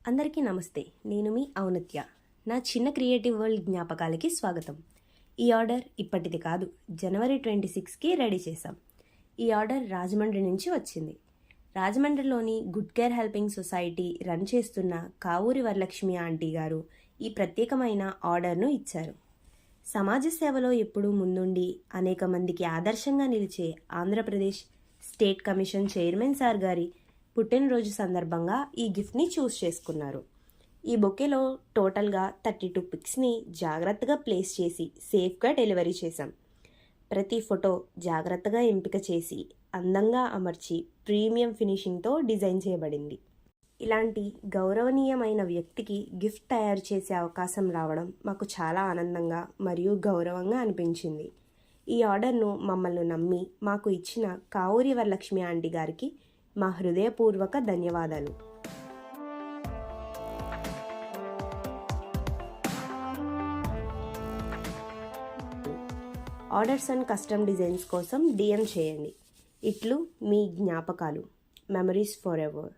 అందరికీ నమస్తే. నేను మీ ఔన్నత్య. నా చిన్న క్రియేటివ్ వరల్డ్ జ్ఞాపకాలకి స్వాగతం. ఈ ఆర్డర్ ఇప్పటిది కాదు, జనవరి 26కి రెడీ చేశాం. ఈ ఆర్డర్ రాజమండ్రి నుంచి వచ్చింది. రాజమండ్రిలోని good care helping society run చేస్తున్న కావూరి వరలక్ష్మి ఆంటీ గారు ఈ ప్రత్యేకమైన ఆర్డర్ను ఇచ్చారు. సమాజ సేవలో ఎప్పుడూ ముందుండి అనేక మందికి ఆదర్శంగా నిలిచే Andhra Pradesh state commission chairman sir గారి పుట్టినరోజు సందర్భంగా ఈ గిఫ్ట్ని చూస్ చేసుకున్నారు. ఈ బొకేలో టోటల్గా 32 పిక్స్ని జాగ్రత్తగా ప్లేస్ చేసి సేఫ్గా డెలివరీ చేశాం. ప్రతి ఫోటో జాగ్రత్తగా ఎంపిక చేసి అందంగా అమర్చి ప్రీమియం ఫినిషింగ్తో డిజైన్ చేయబడింది. ఇలాంటి గౌరవనీయమైన వ్యక్తికి గిఫ్ట్ తయారు చేసే అవకాశం రావడం మాకు చాలా ఆనందంగా మరియు గౌరవంగా అనిపించింది. ఈ ఆర్డర్ను మమ్మల్ని నమ్మి మాకు ఇచ్చిన కావూరి వరలక్ష్మి ఆంటీ గారికి మా హృదయపూర్వక ధన్యవాదాలు. ఆర్డర్స్ అండ్ కస్టమ్ డిజైన్స్ కోసం DM చేయండి. ఇట్లు మీ జ్ఞాపకాలు, మెమరీస్ ఫర్ ఎవర్.